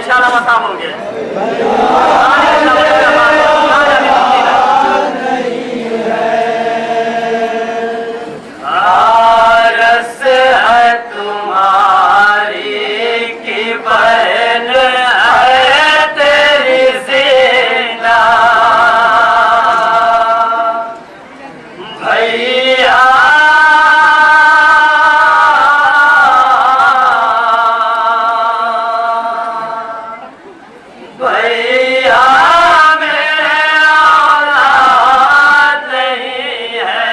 शाला मसा हो गए आरस है तुम्हारी की बहन है तेरी सेना भैया भैया मेरे औलाद नहीं है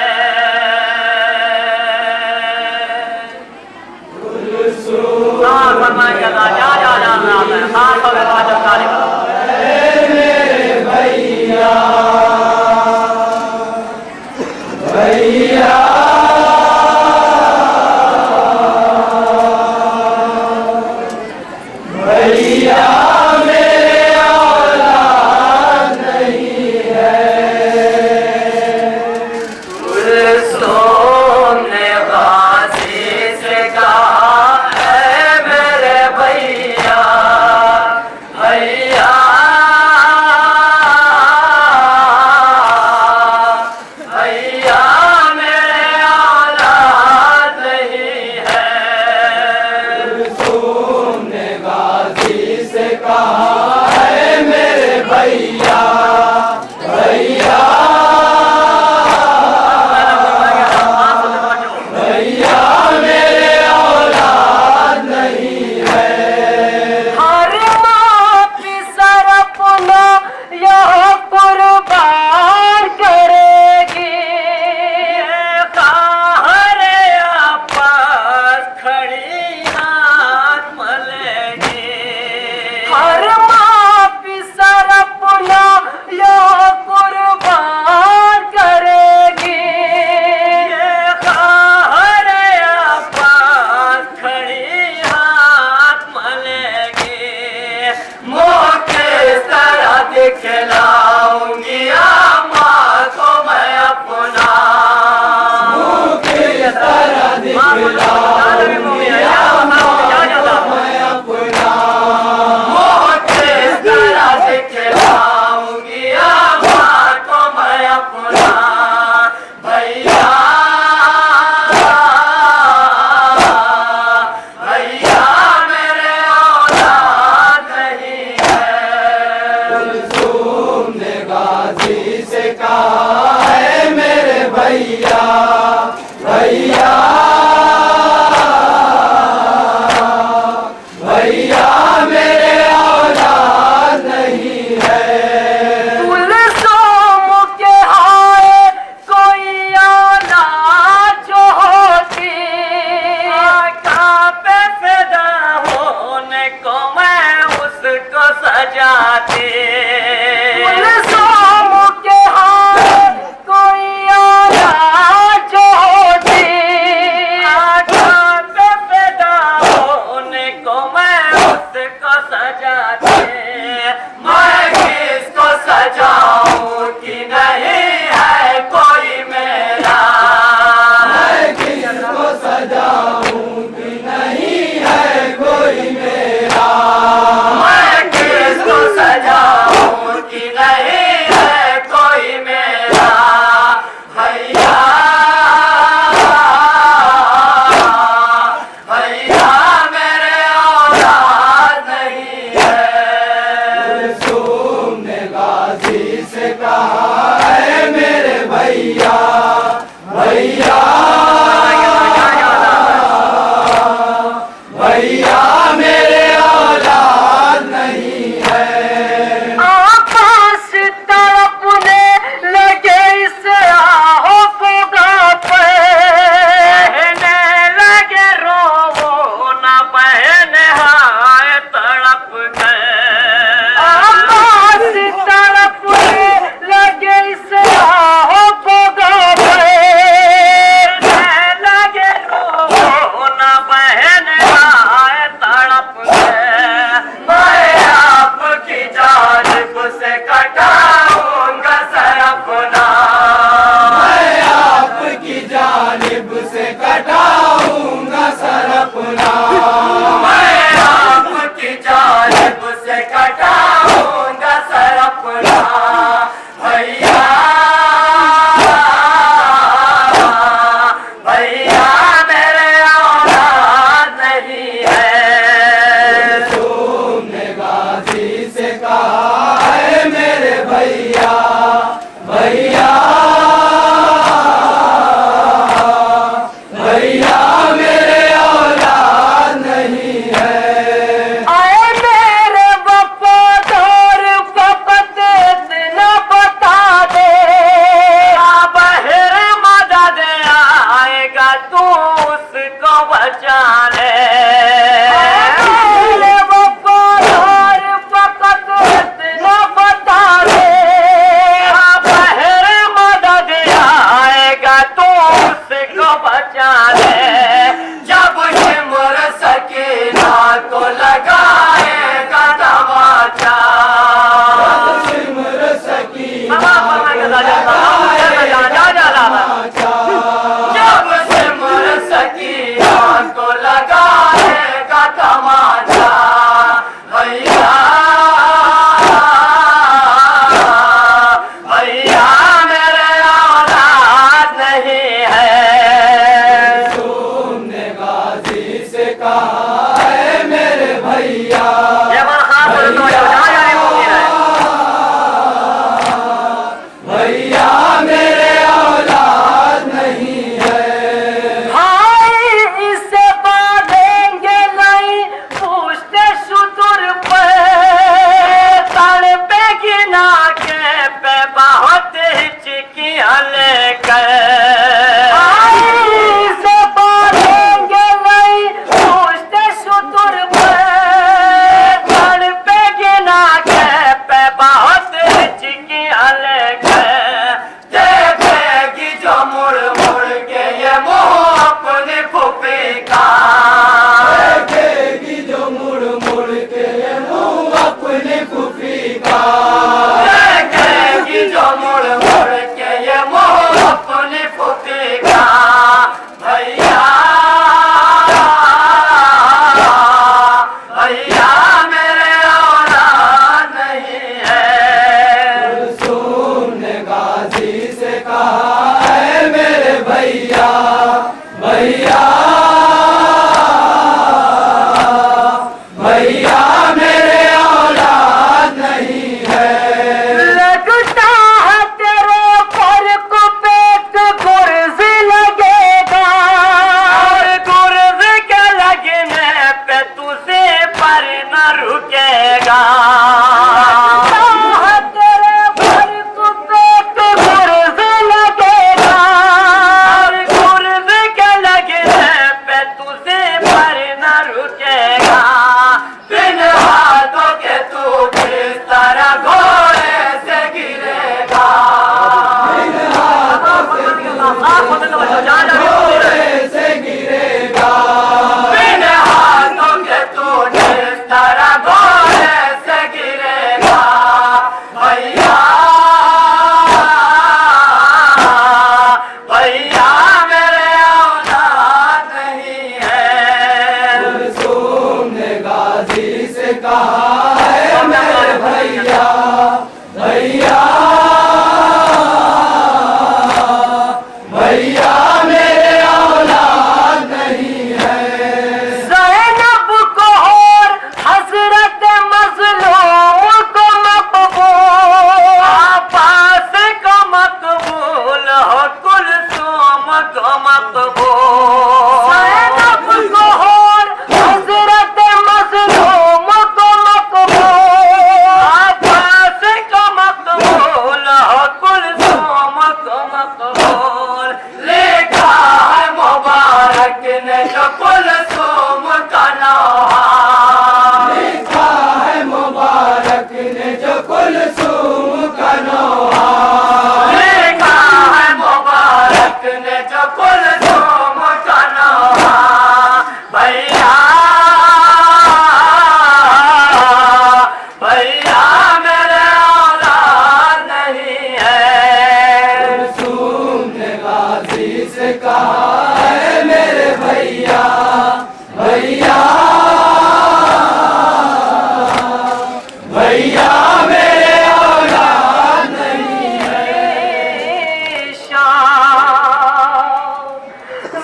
भैया भैया भैया मेरे औलाद नहीं है सोने वासी से कहा है मेरे भैया भैया भैया मेरे औलाद नहीं है सोने वासी से कहा है मेरे भैया भैया भैया मेरे औलाद नहीं है हर माँ की सरपना यह कुर्बान करेगी हरे आपस खड़ी हाथ मलेगी हर माँ की सरपना यह कुर्बान करेगी हरे आपस खड़ी हाथ मलेगी मोह किस तरह दिखलाऊंगी माँ को मैं अपना मोह किस तरह दिखलाऊंगी मैं अपना मोह किस तरह दिखलाऊंगी माँ को मैं अपना भैया भैया मेरे औलाद नहीं है तुमने गाजी से कहा है मेरे भैया भैया भैया मेरे औलाद नहीं है पुलिसों के हाय कोई औलाद जो होती पे पैदा होने को मैं उसको सजाती पुलिसों के हाय कोई औलाद जो होती पे पैदा होने को मैं उसको सजाती मैं किसको सजाऊं कि नहीं है कोई मेरा मैं किसको सजाऊं कि नहीं है कोई मेरा मैं किसको सजाऊं कि नहीं है कोई मेरा भैया भैया मेरे औलाद नहीं है तुम लगेगा। तेरे भर पेट गुर्ज लगेगा, गुर्ज के लगने पे तुझे पर न रुकेगा। बिन हाथों के तू किस तरह घोड़े से गिरेगा। बिन हाथों से गिरेगा, बिन हाथों के तू किस तरह घोड़े से गिरेगा। भैया भैया मेरे औलाद नहीं है। कुलसूम ने गाजी से कहा है मेरे भैया, भैया भैया मेरे औलाद नहीं है। ज़ैनब को और हज़रत मज़लूम को मक़बूल, अब्बास को मक़बूल हो कुलसूम को मक़बूल। ज़ैनब को और हज़रत मज़लूम को मक़बूल, अब्बास को मक़बूल हो कुलसूम को मक़बूल। लिखा है मुबारक ने जो कुलसूम का नौहा, लिखा है मुबारक ने जो कुलसूम का नौहा, लिखा है मुबारक ने जो कुलसूम का नौहा। भैया भैया मेरे औलाद नहीं है। कुलसूम ने गाजी से कहा है मेरे भैया, भैया भैया मेरे औलाद नहीं है।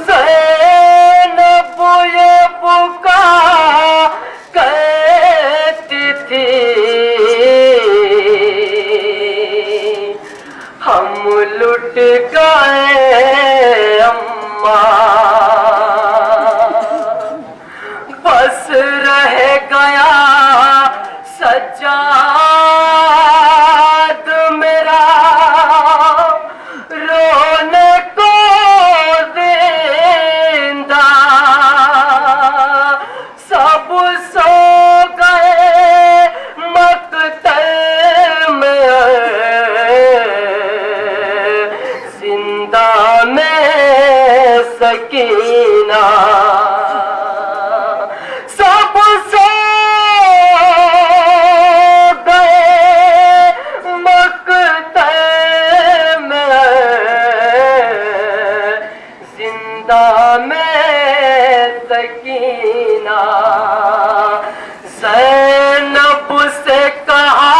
ज़ैनब ये पुकार कहती थी, हम लुट गए अम्मा, बस रह गया सज्जाद मेरा, रोने को जिंदा सब सो गए मकतल में, जिंदा में सकीना। सब सो गए मकतल में, जिंदा में सकीना। ज़ैनब से कहा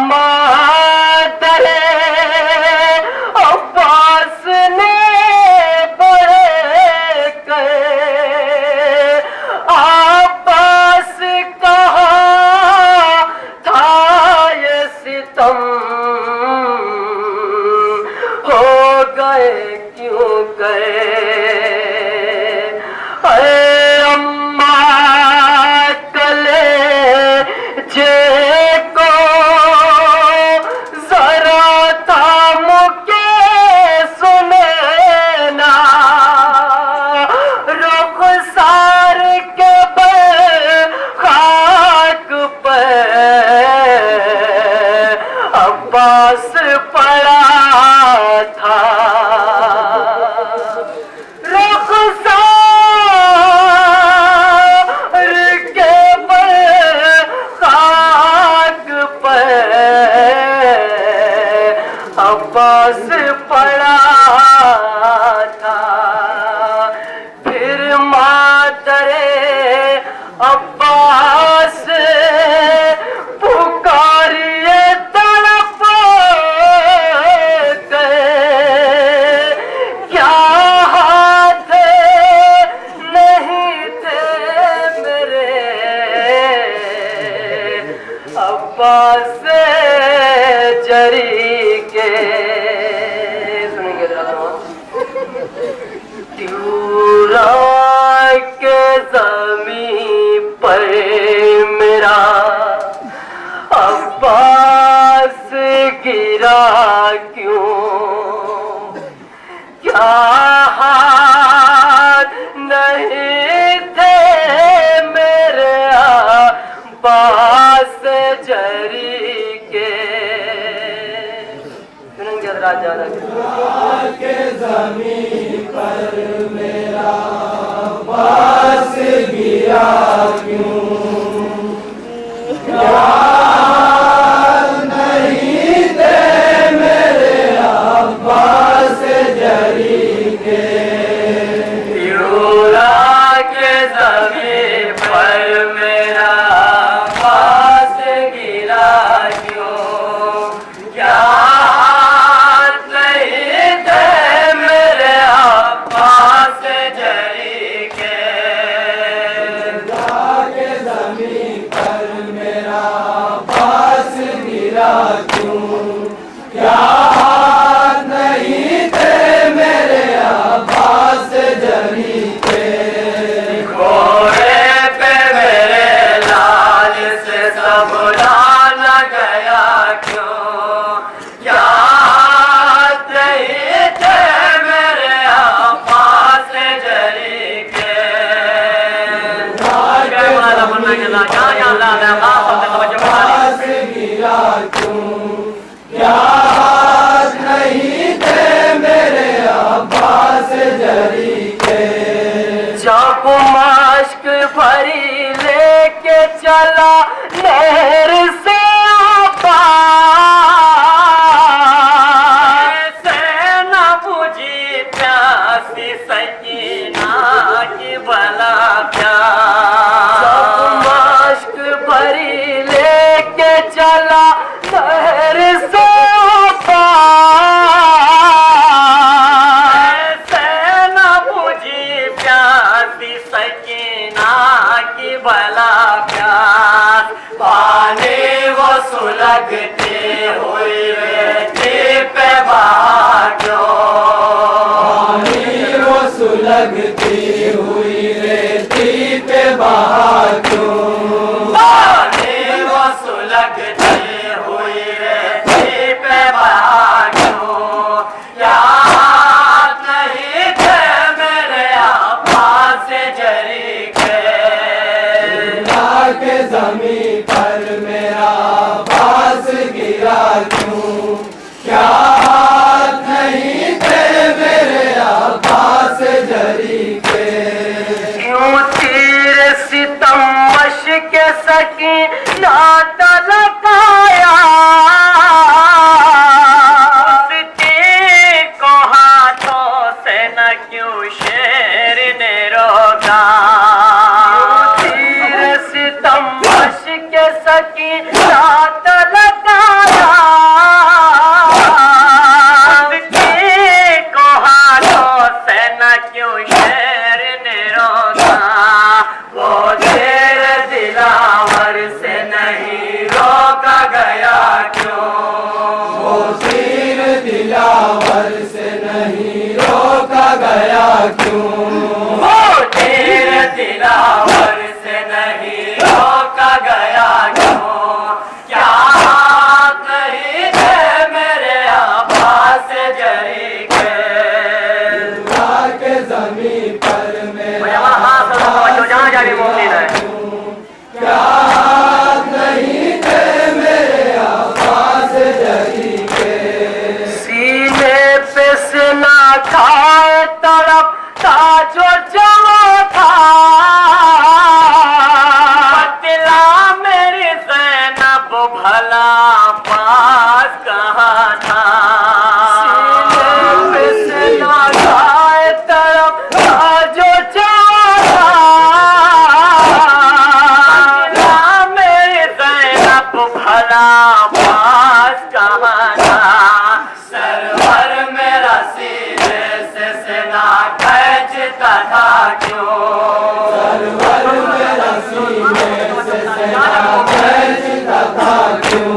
मादरे अब्बास ने बढ़ कर, अब्बास कहा था ये सितम, हो गए क्यों गए। अरे अम्मा कले जे को जरा थाम के सुने ना, रुखसार के बल खाक पर अब्बास पड़ा था। रुखसार के बल खाक पर अब्बास पड़ा था। फिर मातरे अब्बास पुकारिए तड़प गए, क्या हाथ नहीं थे मेरे अब्बास जरी के। सुनेंगे जरा त्यूरा के ज़मीं पर मेरा हाथ नहीं थे मेरे अब्बास जरी के। सुनेंगे राजा के ज़मीन पर मेरा अब्बास गिरा क्यों? याद नहीं थे मेरे अब्बास जरी के। यूरा के ज़मीन पर मेरा अब्बास गिरा क्यों? याद नहीं थे मेरे अब्बास जरी के। के ज़मीन पर मेरा अब्बास गिरा क्यों? याद नहीं थे मेरे अब्बास जरी के। घोड़े पे मेरे लाल से सब लाल गया क्यों? याद नहीं थे मेरे अब्बास जरी के। अब्बास गिरा क्यों? याद नहीं थे मेरे अब्बास जरी के। जब मश्क भरी लेके चला नहर से अब्बास, न बुझी प्यासी सकीना की भला प्यास। जब मश्क भरी लेके चला नहर से अब्बास, न बुझी प्यासी सकीना की भला प्यास। पानी वो सुलगती हुई रेती पे भाग्यो। पानी वो सुलगती हुई रेती पे बहा क्यों? पानी वो सुलगती हुई रेती पे भाग्यो। याद नहीं थे मेरे अब्बास जरी के। के ज़मीन पर मेरा अब्बास गिरा क्यों? याद नहीं थे मेरे अब्बास जरी के। क्यों तीर सितम मश्क सकीना लगाया? उसकी को हाथों से न क्यों शेर ने रोका? तीर सितम मश्क सकीना लगाया। उसकी को हाथों से न क्यों शेर ने रोका? वो तेरे दिलावर से नहीं रोका गया क्यों? वो तीर दिलावर से नहीं रोका गया क्यों? वो तेरे दिलावर से नहीं रोका गया क्यों? क्या नहीं थे मेरे अब्बास जरी के। के ज़मीन पर मेरा जहाँ जाने मोमिन है। याद नहीं थे मेरे अब्बास जरी के। सीने पे से ना खाए तड़प था जो जमा था। बतला मेरी ज़ैनब भला पास कहाँ था? सीने पे से ना खाए तड़प था जो जमा था। बतला मेरी ज़ैनब भला पास कहाँ था? सरवर मेरा सीने से ना खींचता था क्यों? सरवर मेरा सीने से सेना खींचता था क्यों?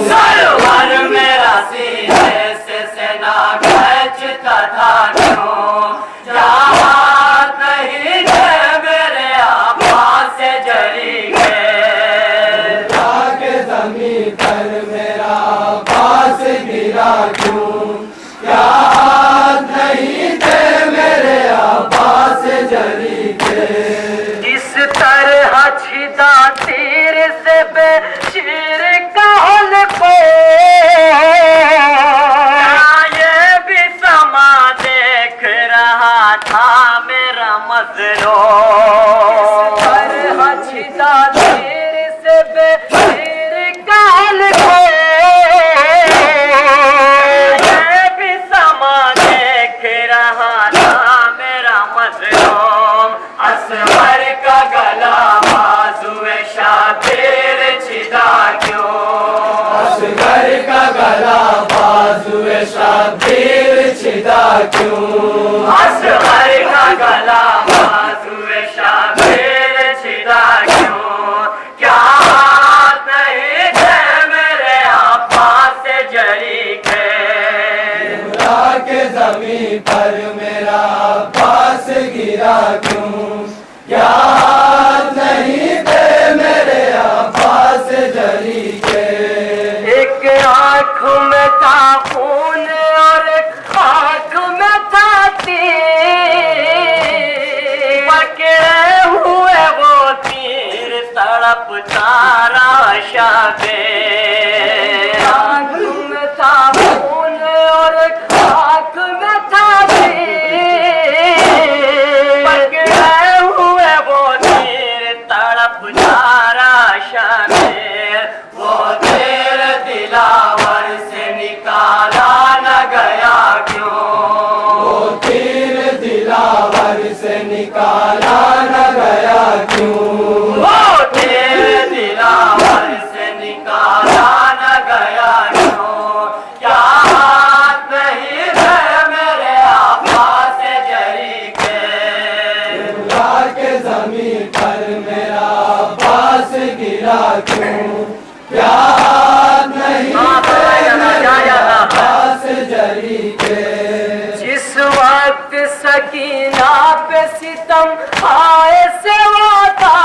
सरवर मेरा सीने से ना खींचता था क्यों? याद नहीं थे मेरे अब्बास जरी के। के ज़मीन शबीर छिदा क्यों, असगर का गला बाजुए शबीर छिदा क्यों, असगर का गला बाजुए शबीर छिदा क्यों, क्या बात नहीं थे मेरे अब्बास जरी के, के जमीन पर मेरा अब्बास गिरा क्यों, क्या हाथ नहीं थे मेरे अब्बास जरी के, एक आँख में था खून और एक आँख में था तीर, पकड़े हुए वो तीर तड़प तारा शबीर, आँख में था खून और एक आँख में था तीर, पकड़े हुए वो तीर तड़प तारा शबीर, वो तीर दिलावर से निकाला न गया क्यों, वो तीर दिलावर से निकाला न गया क्यों, वो तीर दिलावर से निकाला न गया क्यों, क्या हाथ नहीं है मेरे अब्बास जरी के, के जमीन पर मेरा अब्बास गिरा क्यों, क्या हाथ नहीं थे मेरे अब्बास जरी के, जिस वक्त सकीना पे सितम आए से वाता,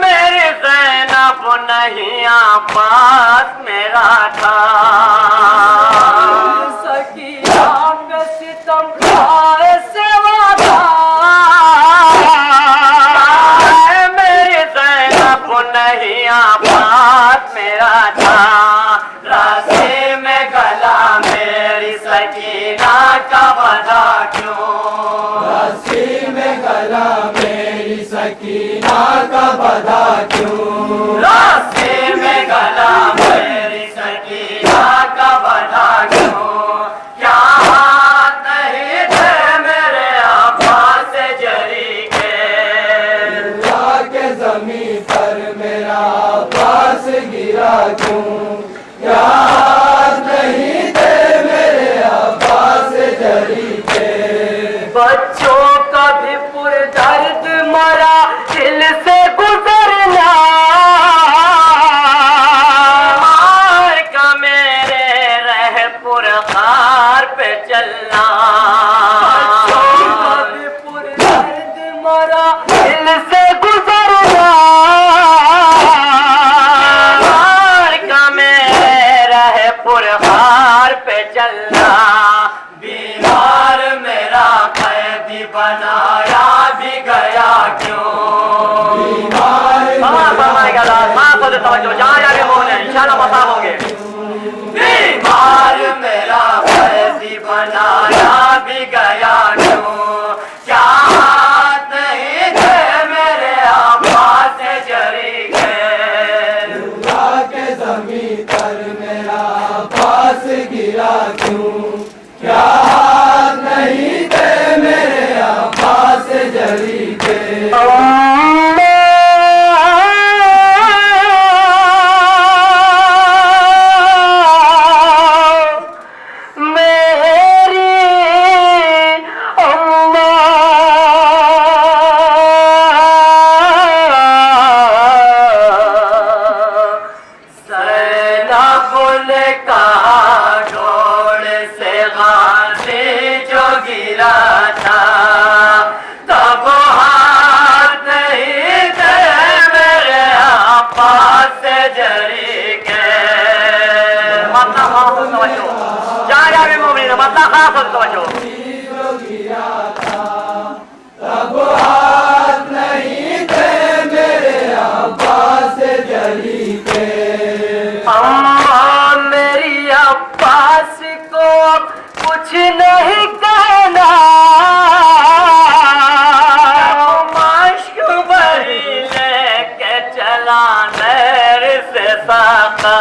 मेरी ज़ैनब नहीं आपास मेरा था, सकीना पे सितम आए से वाता, मेरी ज़ैनब नहीं आपास मेरा था, रास्ते में गला मेरी सकीना का बधा क्यों, रस्सी में गला मेरी सकीना का बधा क्यों, रास्ते में गला मेरी सकीना का बधा क्यों, क्या हाथ नहीं थे मेरे अब्बास जरी के, के जमीन पर मेरा अब्बास गिरा क्यों, क्या हाथ नहीं थे मेरे अब्बास जरी के, बच्चों का भी पुरदर्द मरा दिल से गुजरना, मार का मेरे रह पुरखार पे चलना, बच्चों का भी पुरदर्द मरा दिल से गुजरना, मार का मेरे रह पुरखार पे चलना, बीमार मेरा कैदी बनाया भी गया क्यों, बीमार मेरा कैदी बनाया भी गया क्यों, क्या हाथ नहीं थे मेरे अब्बास जरी के, के जमीन पर मेरा अब्बास गिरा क्यों, क्या हाथ नहीं थे मेरे अब्बास जरी के, तब हाथ नहीं थे मेरे अब्बास जरी के, अम्मा मेरी अब्बास को कुछ नहीं कहना, माश्क भरी लेके चला नहर से साका,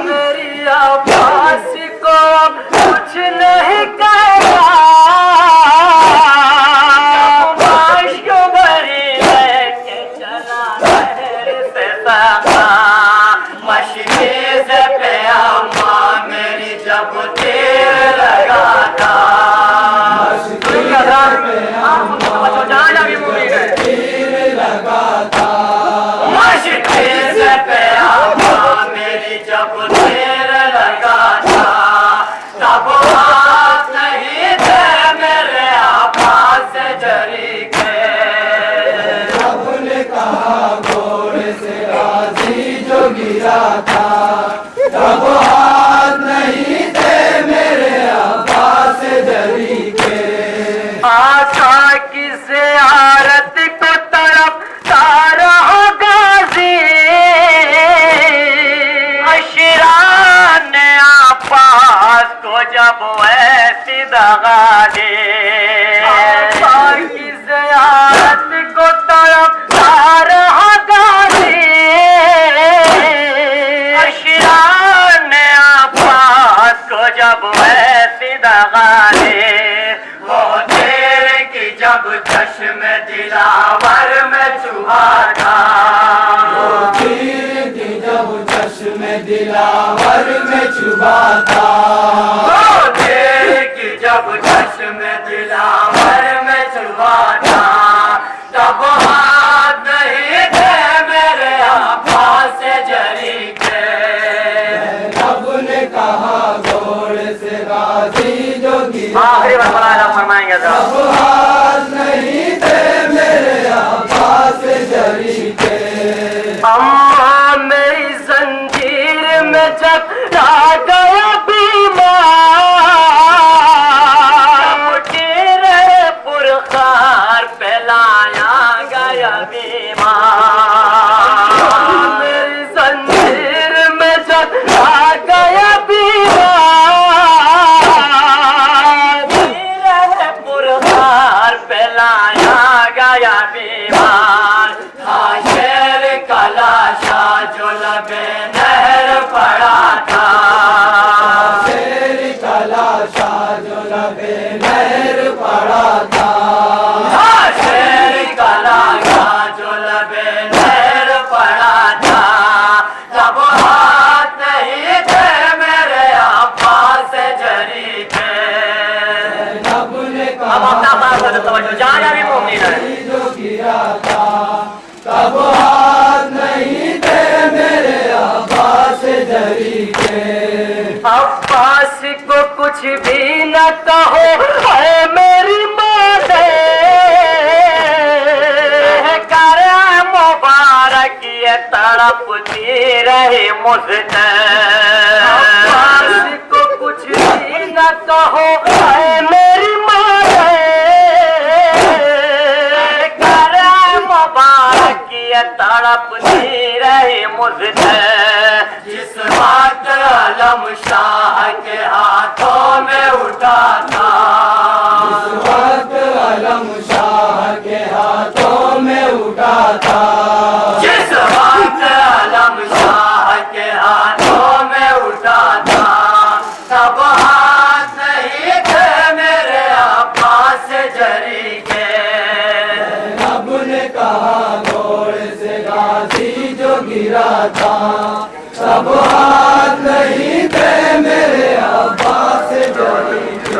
मेरी अब्बास को कुछ नहीं कहना, माश्क दे की ज़ियारत को तड़पता रहा गाजी अशरान अब्बास को जब ऐसी दगा दे वो तेरे की जब चश्म दिलावर में चुभा था वो तीर की जब चश्म दिलावर में चुभा था वो तेरे की जब चश्म दिलावर में चुभा था तब हाथ नहीं थे मेरे आका से जरी के रब ने कहा घोड़े से गाजी जो गिरा आखिरी बार फरमाएंगे तब हाथ नहीं थे मेरे आका से जरी के अम्मा मेरी जंजीर में जकड़ा गया बीमार तेरे पुरखार पे लाया गया बीमार मेरी जंजीर में जकड़ा गया बीमार तेरे पुरखार पे लाया गया बीमार था शेर कलाशा जो लबे नहर पड़ा था शेर कलाशा जो लबे नहर पड़ा था शेर कलाशा जो लबे नहर पड़ा था तब हाथ नहीं थे मेरे आका से जरी थे रब ने अब अपना बात कर तवज्जो जाना भी मुमकिन है जो गिरा था तब हाथ नहीं थे मेरे अब्बास जरी के अब्बास को कुछ भी न कहो है मेरी माते कर मुबारक ये तड़पती रहे मुझसे अब्बास को कुछ भी न कहो है मेरी माते कर मुबारक ये तड़पती रहे मुझसे जिस बात अलम शाह के हाथों में उठा था इस वक्त अलम शाह के हाथों में उठा था जिस बात अलम शाह के हाथों में उठा था तब हाथ नहीं थे मेरे अब्बास जरी के रब ने कहा घोड़े से गाजी जो गिरा था तब हाथ नहीं थे मेरे अब्बास जरी के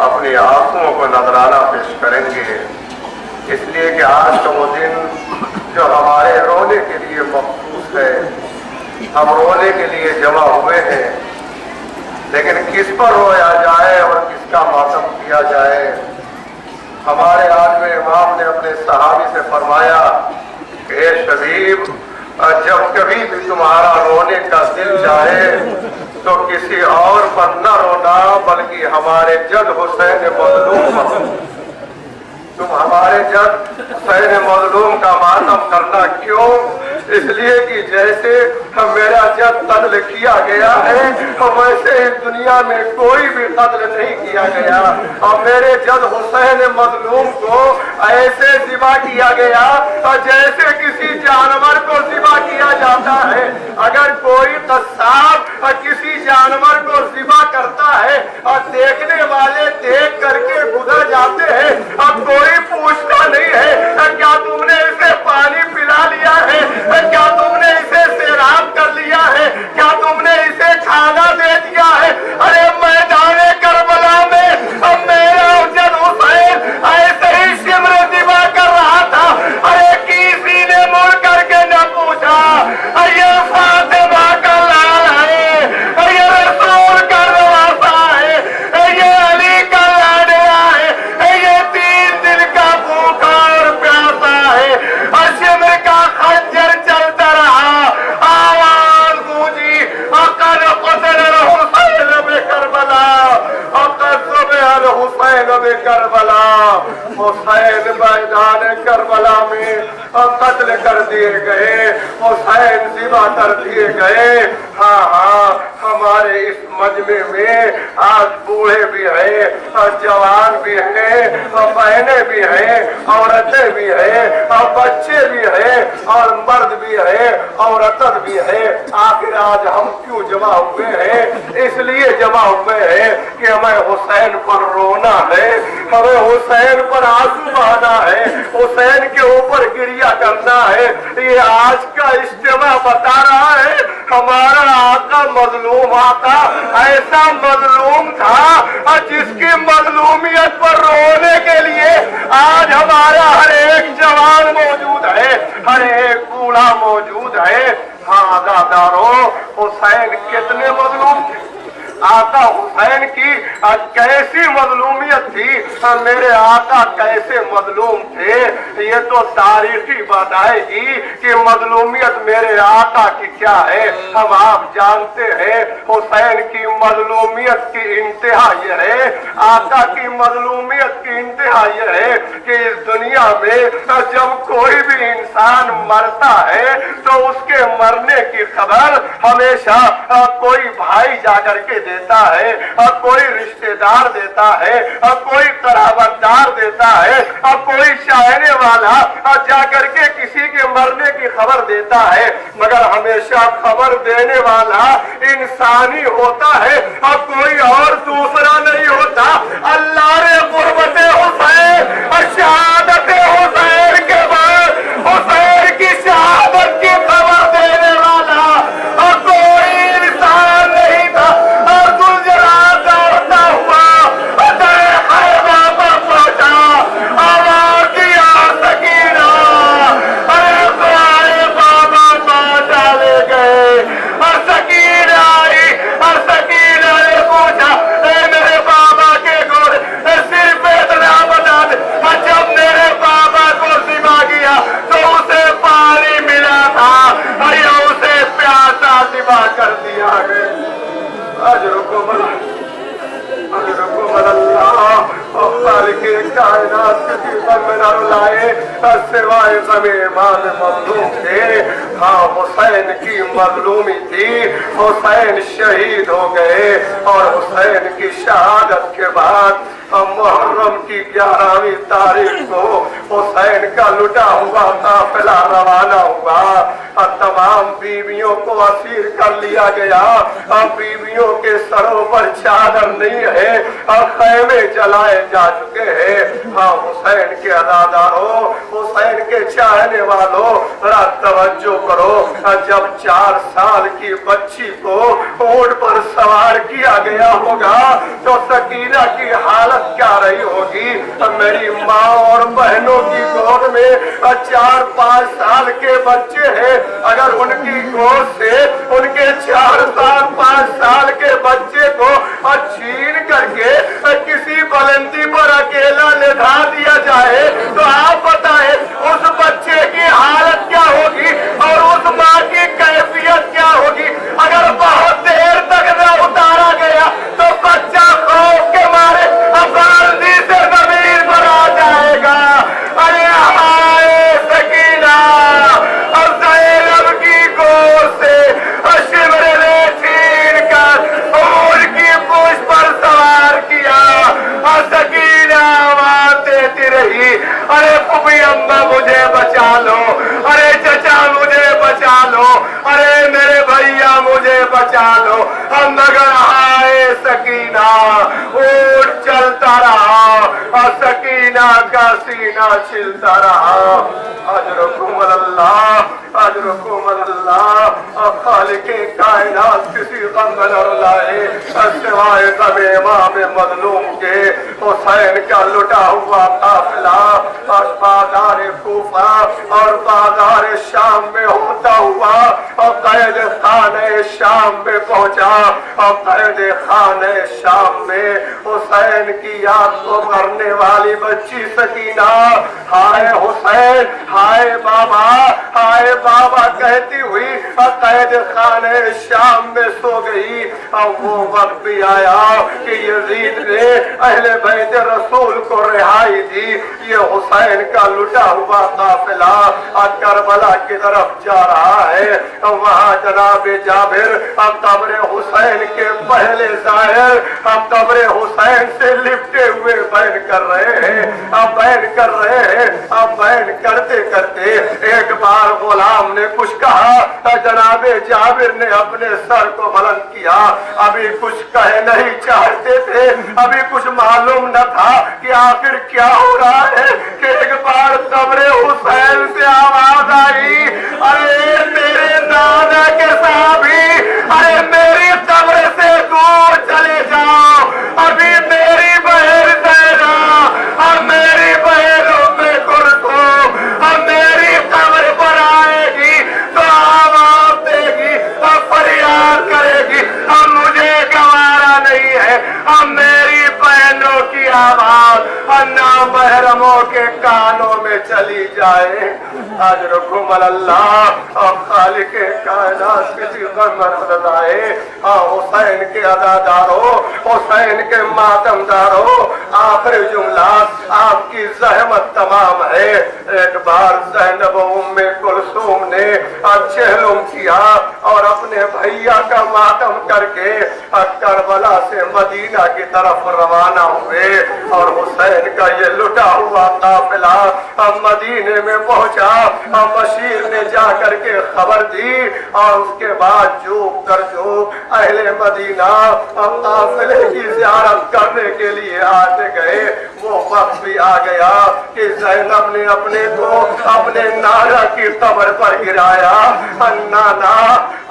अपनी आंसुओं को नजराना पेश करेंगे, इसलिए कि आज का वो दिन जो हमारे रोने के लिए मखसूस है, हम रोने के लिए जमा हुए हैं, लेकिन किस पर रोया जाए और किसका मातम किया जाए। हमारे आज में इमाम ने अपने सहाबी से फरमाया कि ए शबीब, जब कभी भी तुम्हारा रोने का दिल चाहे तो किसी और पर न रोना, बल्कि हमारे जद हुसैन मजलूम पर तुम हमारे जद हुसैन मजलूम का मातम करना। क्यों? इसलिए कि जैसे मेरा जद कत्ल किया गया है, वैसे ही दुनिया में कोई भी कत्ल नहीं किया गया, और मेरे जद हुसैन मजलूम को ऐसे ज़िबा किया गया जैसे किसी जानवर को ज़िबा किया जाता है। अगर कोई कसाब किसी जानवर को ज़िबा करता है और देखने वाले देख करके गुजर जाते हैं और कोई पूछता नहीं है क्या तुमने इसे पानी पिला लिया है, क्या तुमने इसे सैराब कर लिया है, क्या तुमने इसे खाना दे दिया है। अरे मैदान करबला में अब मेरा जद हुसैन ऐसे ही शिमर दिबा कर रहा था। अरे किसी ने मुड़ करके न पूछा ये फातिमा का लाल है, ये रसूल का नवासा है, ये अली का लाडला है, ये 3 दिन का भूखा और प्यासा है। शिमर का खंजर चलता रहा, आवाज गूंजी अकल हुसैन बे करबला, हुसैन बे करबला। हुसैन मैदान करबला में कत्ल कर दिए गए, हुसैन ज़िबा कर दिए गए। हाँ हाँ, हमारे इस मजमे में आज बूढ़े भी हैं, जवान भी हैं, बहनें भी हैं, औरतें भी हैं, बच्चे भी हैं, और मर्द भी है, औरतन भी है। आखिर आज हम क्यों जमा हुए हैं? इसलिए जमा हुए हैं कि हमें हुसैन पर रोना है, हमें हुसैन पर आंसू बहाना है, हुसैन के ऊपर गिरिया करना है। ये आज का इज्तिमा बता रहा है हमारा आका मजलूम आका ऐसा मजलूम था जिसकी मजलूमियत पर रोने के लिए आज हमारा हर एक जवान मौजूद है, हर एक बूढ़ा मौजूद है। हाँ आज़ादारों, हुसैन कितने मजलूम थे, आका हुसैन की कैसी मजलूमियत थी, मेरे आका कैसे मजलूम थे। ये तो तारीखी बताएगी कि मजलूमियत मेरे आका की क्या है। हम आप जानते हैं हुसैन की मजलूमियत की इंतहा ये है, आका की मजलूमियत की इंतहा ये है कि इस दुनिया में जब कोई भी इंसान मरता है तो उसके मरने की खबर हमेशा कोई भाई जाकर के देता है, कोई रिश्तेदार देता है, कोई करावतदार देता है, कोई चाहने वाला जाकर के किसी के मरने की खबर देता है। मगर हमेशा खबर देने वाला इंसानी होता है और कोई और दूसरा नहीं होता। अल्लाह रे गुरबत हुसैन और शहादत हुसैन के बाद हुसैन की शहादत की खबर देने वाला और कोई इंसान नहीं था। कर दिया है अजर को के कायनात लाए सिवाय मान मजलूम थे। हाँ हुसैन की मजलूमी थी, हुसैन शहीद हो गए और हुसैन की शहादत के बाद मुहर्रम की 11वीं तारीख को हुसैन का लुटा हुआ काफिला रवाना हुआ और तमाम बीवियों को असीर कर लिया गया। अब बीवियों के सरों पर चादर नहीं है और खैमे जलाए जा चुके हैं। हाँ हुसैन के अज़ादारों, हुसैन के के चाहने वालों जरा तवज्जो करो। जब 4 साल की बच्ची को ऊंट पर सवार किया गया होगा तो सकीना की हालत क्या रही होगी। मेरी माँ और बहनों की गोद में 4-5 साल के बच्चे हैं, अगर उनकी गोद से उनके 4-5 साल के बच्चे को छीन करके किसी बुलंदी पर अकेला लेटा दिया जाए तो आप बताएं उस बच्चे की हालत क्या होगी और उस माँ की कैफियत क्या होगी। अगर बहुत देर तक न उतारा गया तो बच्चा खौफ के मारे बुलंदी से जमीन पर आ जाएगा। अरे हाय सकीना और ज़ैनब की गोद से शिमरे ने छीन कर उनकी पूंछ पर सवार किया और सकीना आवाज देती रही, अरे फूफी अम्मा मुझे बचा लो, अरे चचा मुझे बचा लो, अरे मेरे भैया मुझे बचा लो। हम मगर आए सकीना ऊंट चलता रहा और सकीना का सीना छिलता रहा। अजरकुम अल्लाह, अजरकुम अल्लाह। खालिके कायनात किसी गम न रुलाए सिवाय गम इमाम मजलूम के। हुसैन का लुटा हुआ काफिला बाजार कूफा और बाजार शाम में होता हुआ और कैद खाने शाम में पहुंचा और कैद खाने शाम में हुसैन की याद को मरने वाली बच्ची सकीना हाय हुसैन हाय बाबा कहती हुई कैद खाने शाम में सो गई। और वो वक्त भी आया कि यजीद ने अहले बैत रसूल को रिहाई दी। ये हुसैन का लुटा हुआ काफिला करबला की तरफ जा रहा है। वहाँ जनाब जाबिर कब्र हुसैन के पहले जाहिर कब्र हुसैन से लिपटे हुए बैन कर रहे हैं। बैन करते करते एक बार गुलाम ने कुछ कहा। जनाब जाबिर ने अपने सर को बुलंद किया। अभी कुछ कहे नहीं चाहते थे, अभी कुछ मालूम न था कि आखिर क्या हो रहा है कि एक बार कब्र हुसैन से आवाज आई, अरे मेरे दादा के साहबी, अरे मेरी कब्र से दूर चले जाओ। अभी मेरी बहन ज़ैना और मेरी बहन उम्मे कुलसूम और मेरी कब्र पर आएगी तो आवाज देगी और फरियाद करेगी और मुझे गवारा नहीं है। और मेरी बहनों की आवाज और नामहरमों के कानों में चली जाए। अजरकुम अल्लाह और खालिके कायनात किसी गम न रुलाए। हुसैन के अदादारों, हुसैन के मातमदारों, आखिरी जुमला आपकी जहमत तमाम है। एक बार ज़ैनब उम्मे कुलसूम ने चहलुम किया और अपने भैया का मातम करके करबला से मदीना की तरफ रवाना हुए। और हुसैन का ये लुटा हुआ काफिला मदीने में पहुंचा। बशीर ने जाकर के खबर दी और उसके बाद जोक कर जोक अहले मदीना काफिले की ज़ियारत करने के लिए आते गए। वो वक्त भी आ गया कि ज़ैनब ने अपने को अपने नाना की कब्र पर गिराया। नाना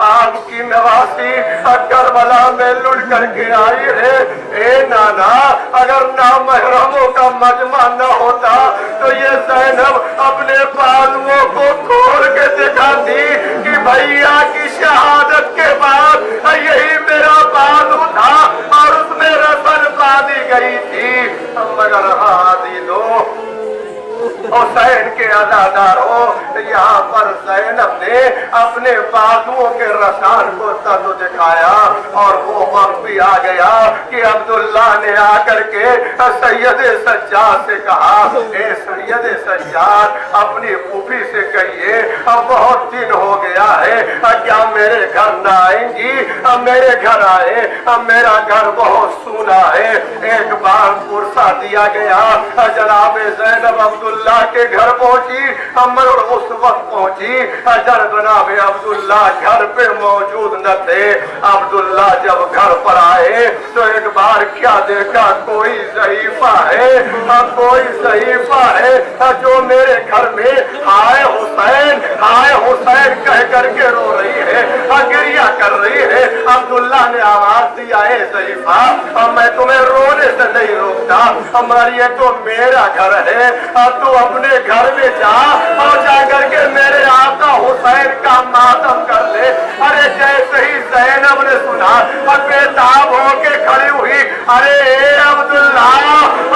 आपकी नवासी करबला में लुट करके आई है। ए नाना अगर नामहरमों का मजमा न होता तो ये ज़ैनब अपने बाजुओं को खोल के दिखाती कि भैया की शहादत के बाद यही मेरा बाजू था और उसमें रसन बांधी गई थी। मगर हादी लो हुसैन के अदादारों, यहाँ पर ज़ैनब ने अपने बाजुओं के रसान को तद दिखाया। और वो वक्त भी आ गया कि अब्दुल्ला ने आकर के सैयद सज्जाद से कहा, ए सैयद सज्जाद अपनी फूफी से कहिए अब बहुत दिन हो गया है, क्या मेरे घर न आएंगी? अब मेरे घर आए, अब मेरा घर बहुत सूना है। एक बार पुरसा दिया गया। जनाब ज़ैनब अब्दुल्ला के घर पहुंची, मगर उस वक्त पहुंची जब जनाब अब्दुल्ला घर पे मौजूद न थे। अब्दुल्ला जब घर पर आए तो एक बार क्या देखा, कोई ज़ईफ़ा है, कोई ज़ईफ़ा है जो मेरे घर में हाय हुसैन कह करके रो रही है, गिरिया कर रही है। अब्दुल्ला ने आवाज दिया, है ज़ईफ़ा मैं तुम्हें रोने से नहीं रोकता, हमारी ये तो मेरा घर है, तू अपने घर में जा और जाकर के मेरे आका हुसैन का मातम कर ले। अरे जैसे ही ज़ैनब ने सुना और बेताब होके खड़ी हुई, अरे अब्दुल्ला,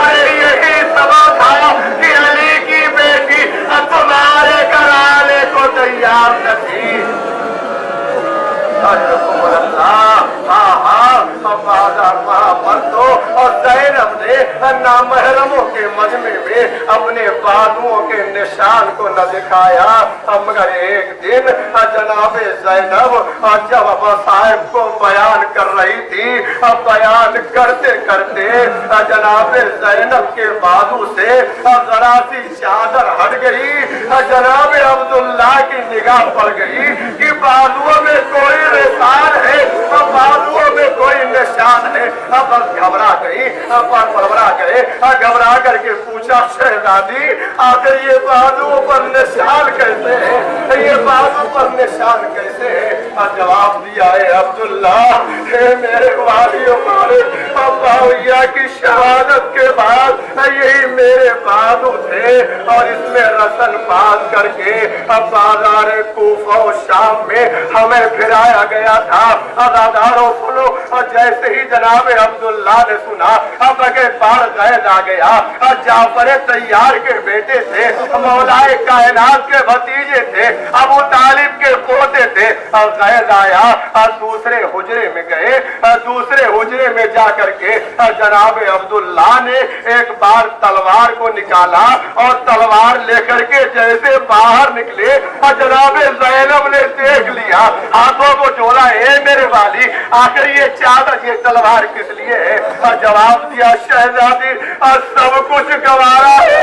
अरे यही सबब था कि अली की बेटी तुम्हारे घर आने को तैयार न थी। और ज़ैनब ने नामहरमों के मजमे में अपने बाजुओं के निशान को न दिखाया। मगर एक दिन जनाबे ज़ैनब जब साहिब को बयान कर रही थी, बयान करते करते जनाबे ज़ैनब के बाजू से जरा सी चादर हट गई। जनाबे अब्दुल्ला की निगाह पड़ गई कि बाजुओं में कोई निशान है, बाजुओं में कोई निशान है। बस घबरा गई, घबरा गए, घबरा करके पूछा, शहजादी आखिर ये बाजुओं पर निशान कैसे है, ये बाजू पर निशान कैसे है? जवाब दिया है अब्दुल्ला, मेरे वालियों बाविया की शहादत के बाद यही मेरे बाजू थे और इसमें रसन बांध करके बाजार कूफा और शाम में हमें फिराया गया था। अदादारों सुनो, जैसे ही जनाबे अब्दुल्ला ने सुना अब आगे बाढ़ गैद आ गया। जाफर तैयार के बेटे थे, मौलाए कायनात के भतीजे थे, अबू तालिब के पोते थे। गैद आया, दूसरे हुजरे में गए, दूसरे हुजरे में जाकर के जनाबे अब्दुल्ला ने एक बार तलवार को निकाला और तलवार लेकर के जैसे बाहर निकले, जनाबे ज़ैनब ने देख लिया, हाथों को जोड़ा, है मेरे वाली आखिर ये चादर ये तलवार किस लिए है? जवाब दिया, शहजादी सब कुछ गवारा है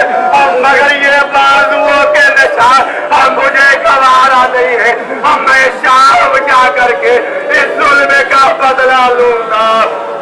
मगर ये बाजुओं के निशान मुझे गवारा नहीं है। मैं शाम जा करके इस जुल्म का बदला लूंगा।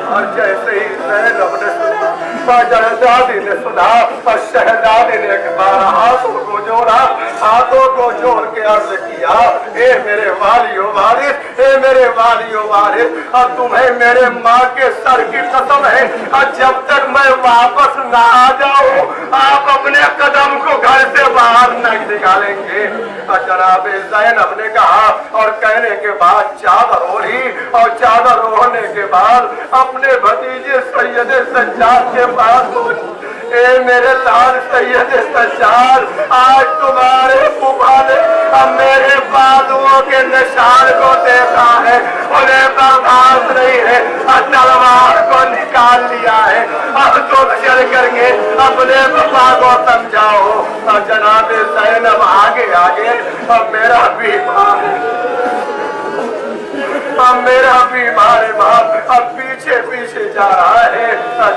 और जैसे ही ज़ैनब ने सुना, शहजादी ने सुना, और शहजादी ने एक बार हाथों को जोड़ा, हाथों को जोड़ के अर्ज किया, ए मेरे वालियों वारिस, ए मेरे वालियों वारिस, तुम्हें मेरे माँ के सर की कसम है, जब तक मैं वापस ना आ जाऊं आप अपने कदम को घर से बाहर नहीं निकालेंगे। जनाबे ज़ैनब ने कहा और कहने के बाद चादर ओढ़ी और चादर ओढ़ने के बाद अपने भतीजे सैयद सज्जाद के पास, ए मेरे लाल सैयद सज्जाद, आज तुम्हारे फूफा ने मेरे बाजुओं के निशान को देखा है, उन्हें बर्दाश्त नहीं है, तलवार को निकाल लिया है। अब तो चल करके अपने पापा को समझाओ। जनाबे ज़ैनब आगे आगे, मेरा बीमार मेरा बीमार बाप अब पीछे पीछे जा रहा है।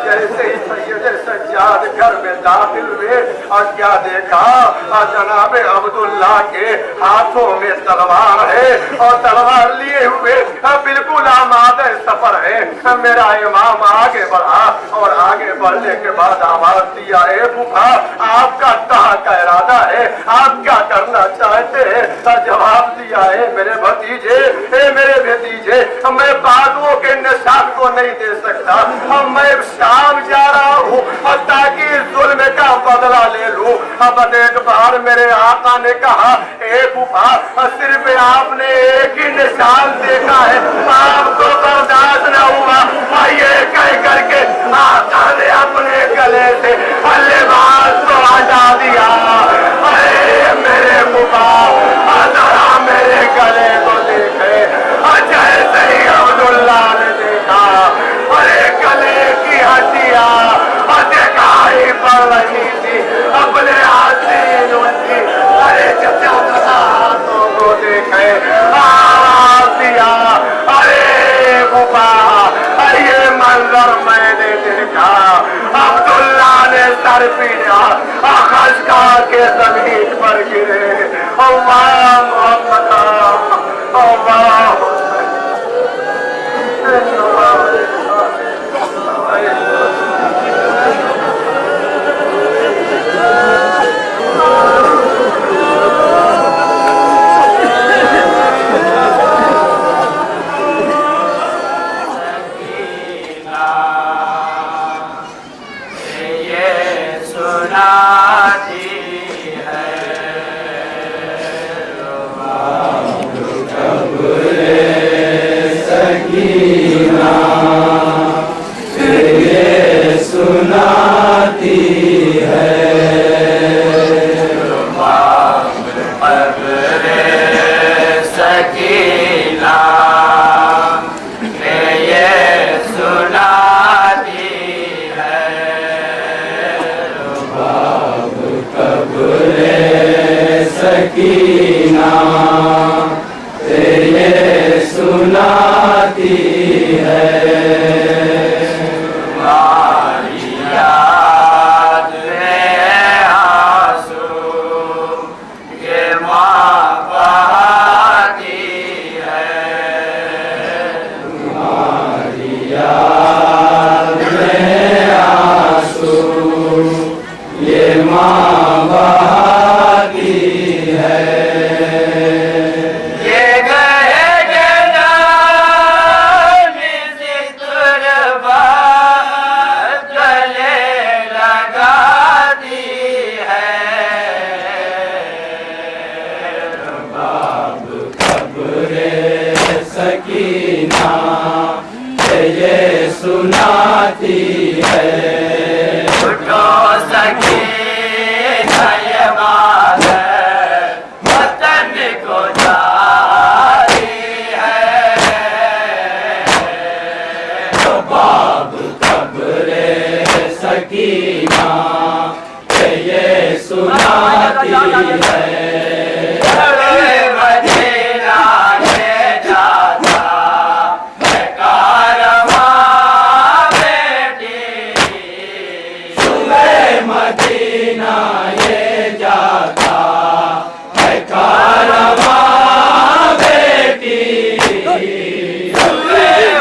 जैसे ही सैयद सज्जाद घर में दाखिल हुए और क्या देखा, जनाबे अब्दुल्ला के हाथों में तलवार है और तलवार लिए हुए बिल्कुल आमादे सफर है। मेरा इमाम आगे बढ़ा और आगे बढ़ने के बाद आवाज दिया, ए फूफा आपका कहाँ का इरादा है, आप क्या करना चाहते हैं? जवाब दिया है, मेरे भतीजे, मेरे भतीजे, मैं बाजुओं के निशान को नहीं दे सकता, मैं शाम जा रहा हूँ ताकि जुल्म का बदला ले लूं। अब एक बार मेरे आका ने कहा, ए फूफा सिर्फ आपने एक ही निशान देखा है, आपको बर्दाश्त न हुआ, ये कह करके आका ने अपने गले से लिबास को हटा दिया। अरे मेरे फूफा जरा मेरे गले को देखे। जैसे ही अब्दुल्ला ने देखा, अरे गले की हड्डियां दिखाई पड़ रही थी, अपने हाथी उनकी, अरे चचा हाथों को देखे, आवाज दिया, अरे फूफा ये मंजर मैंने देखा। अब्दुल्ला ने सर पीटा, खसका के ये गए जनानी सितुरबा गले लगा दी है। बाब खबरे सकीना ये सुनाती है। उठो सकीना ये मादर वतन को जारी है। बाब खबरे सकीना ये सुनाती है। मदीना ले जाता है कारवां बेटी। सुबह मदीना ये जाता है कारवां बेटी।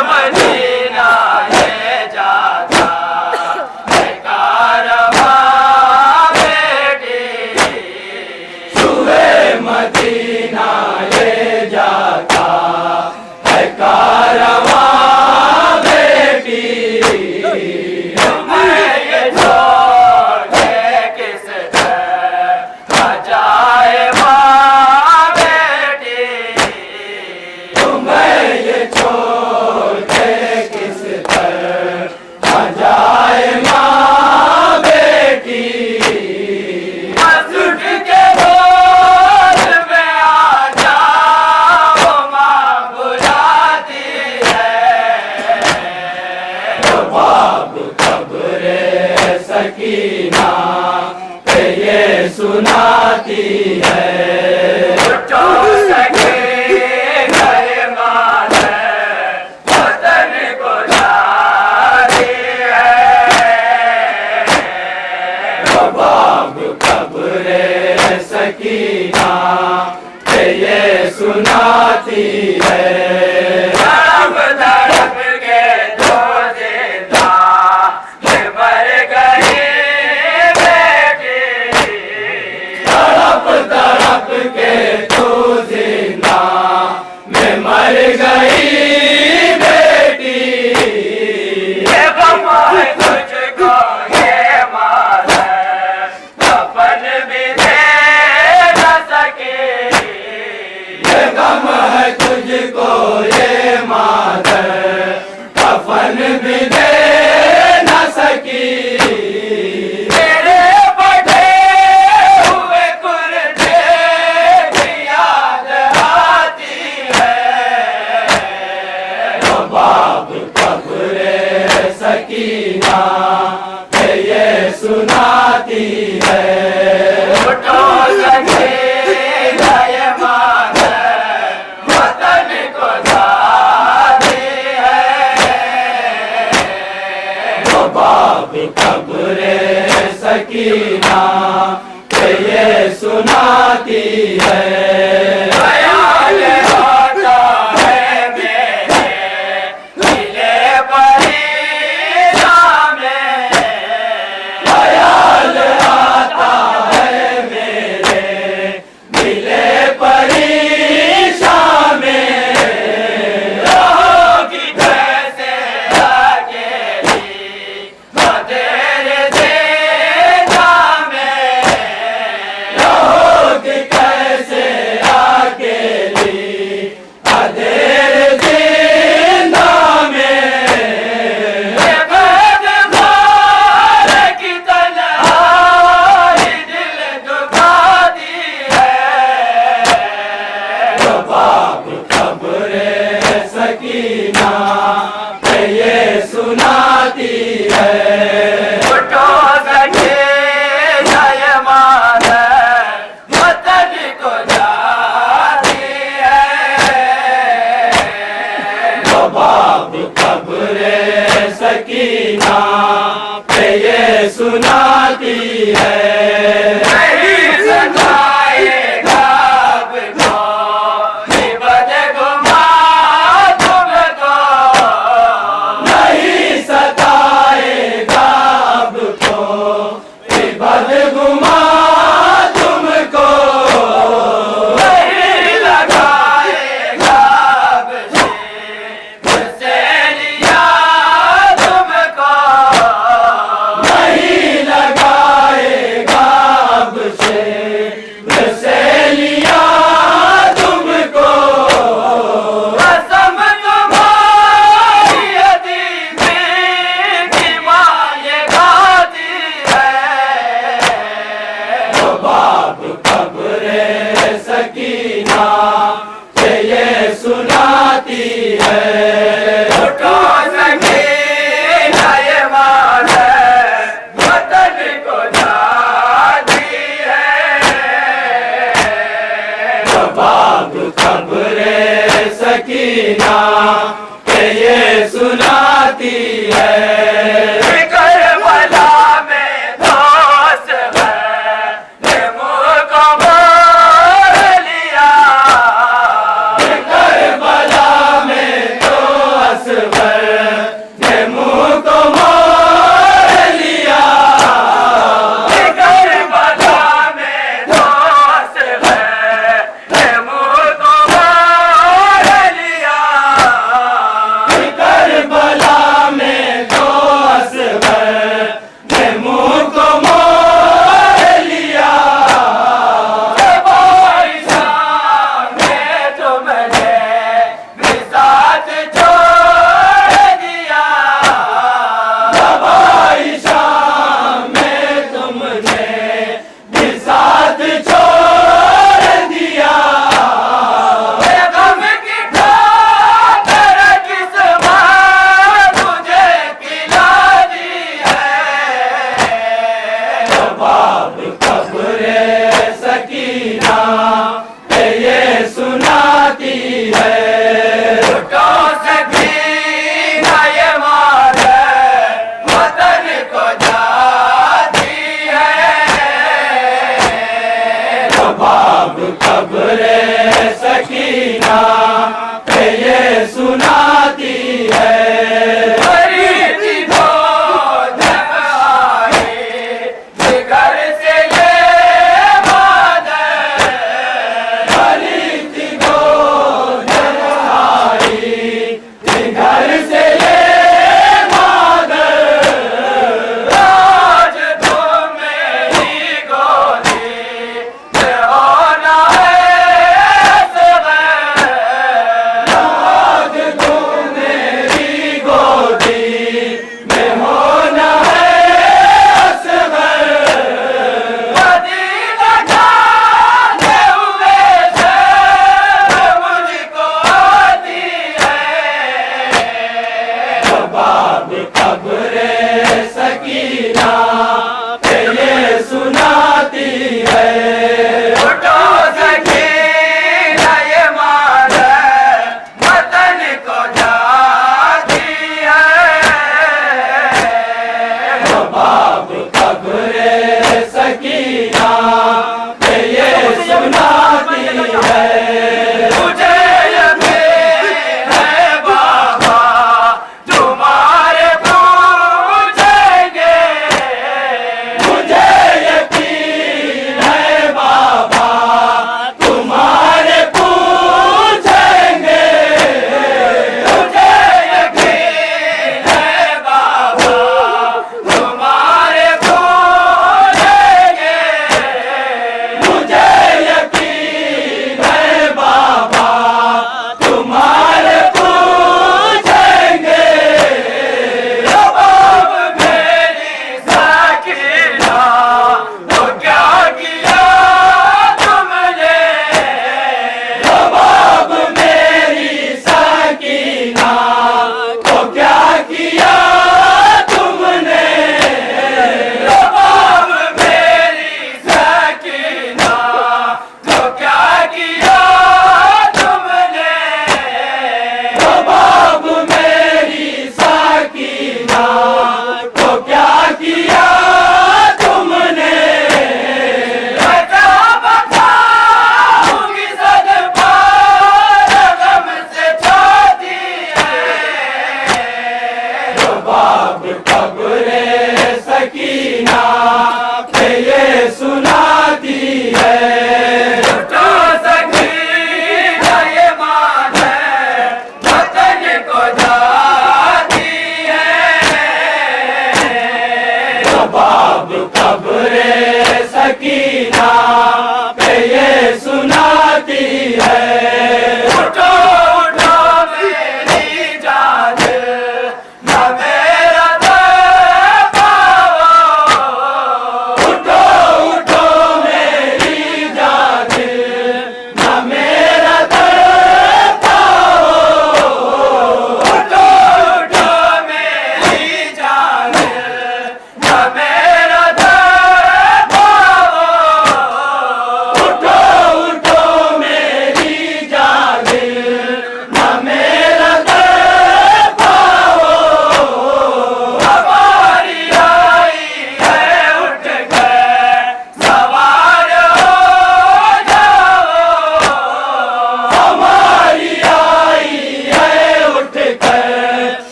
मदीना ले जाता है कारवां बेटी। सुबह मदीना ये जाता है कारवां बेटी। मैं ये छोड़ के किस तरह जाए माँ बेटी। तुम्हें ये छोड़ के किस तरह जाए माँ बेटी। मसुट के गोद में आ जाओ माँ बुलाती है। बाब खबरे सकीना ये सुनाती है। उठो सके घर मादर वतन को जारी है। बाब खबरे सकीना ये सुनाती है। धड़क धड़क के दो जिंदा मर गई बेटी। तड़प तड़प के तू जिंदा में मर गई बेटी। ये गम है तुझको ये मादर कफन भी दे न सके। ये गम है तुझको ये मादर कफन भी दे न सकी। तेरे बढ़े हुए कुर्ते की याद आती है। बाब खबरे सकीना ये सुनाती है। उठो सके जय मादर वतन को जाती है। बाब खबरे सकीना ये सुनाती है। ख्याल आता है मेरे दिले परेशान में। ख्याल आता है मेरे दिले परेशान में। रहोगी कैसे अकेली अंधेरे ज़िंदा में। रहोगी कैसे अकेली अंधेर जिंदा में। ये बेदबार की तन्हाई दिल दुखाती है। बाब खबरे सकीना ये सुनाती है। उठो सके जय मादर वतन को जाती है। बाब खबरे सकीना ये सुनाती है। नहीं सताएगा अब कोई बदगुमा तुमको। नहीं सताएगा अब कोई बदगुमा तुमको। नहीं खबरे सकीना के ये सुनाती है। करबला में दोस्त है ने मुझको मार लिया। करबला में तो असबर ने मुँह को मोड़ लिया। करबला में दोस्त है ने मुझको मार लिया। करबला में तो असबर ने मुँह को मोड़ लिया। भाई शाम में तुमने भी साथ छोड़ दिया। भाई शाम में तुमने भी साथ छोड़ दिया। गम की ठोकर किस्मत तुझे खिला दी है। बाब खबरे सकीना के ये सुनाती है। तो सकीना ये मार वतन को जाती है। बाब खबरे सकीना के ये सुनाती है। खरीदी दो जब आई जिगर से ये बादल। खरीदी दो जब आई घर से ये मादर। आज तो मेरी गोदी में होना है सबर।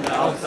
नफ्स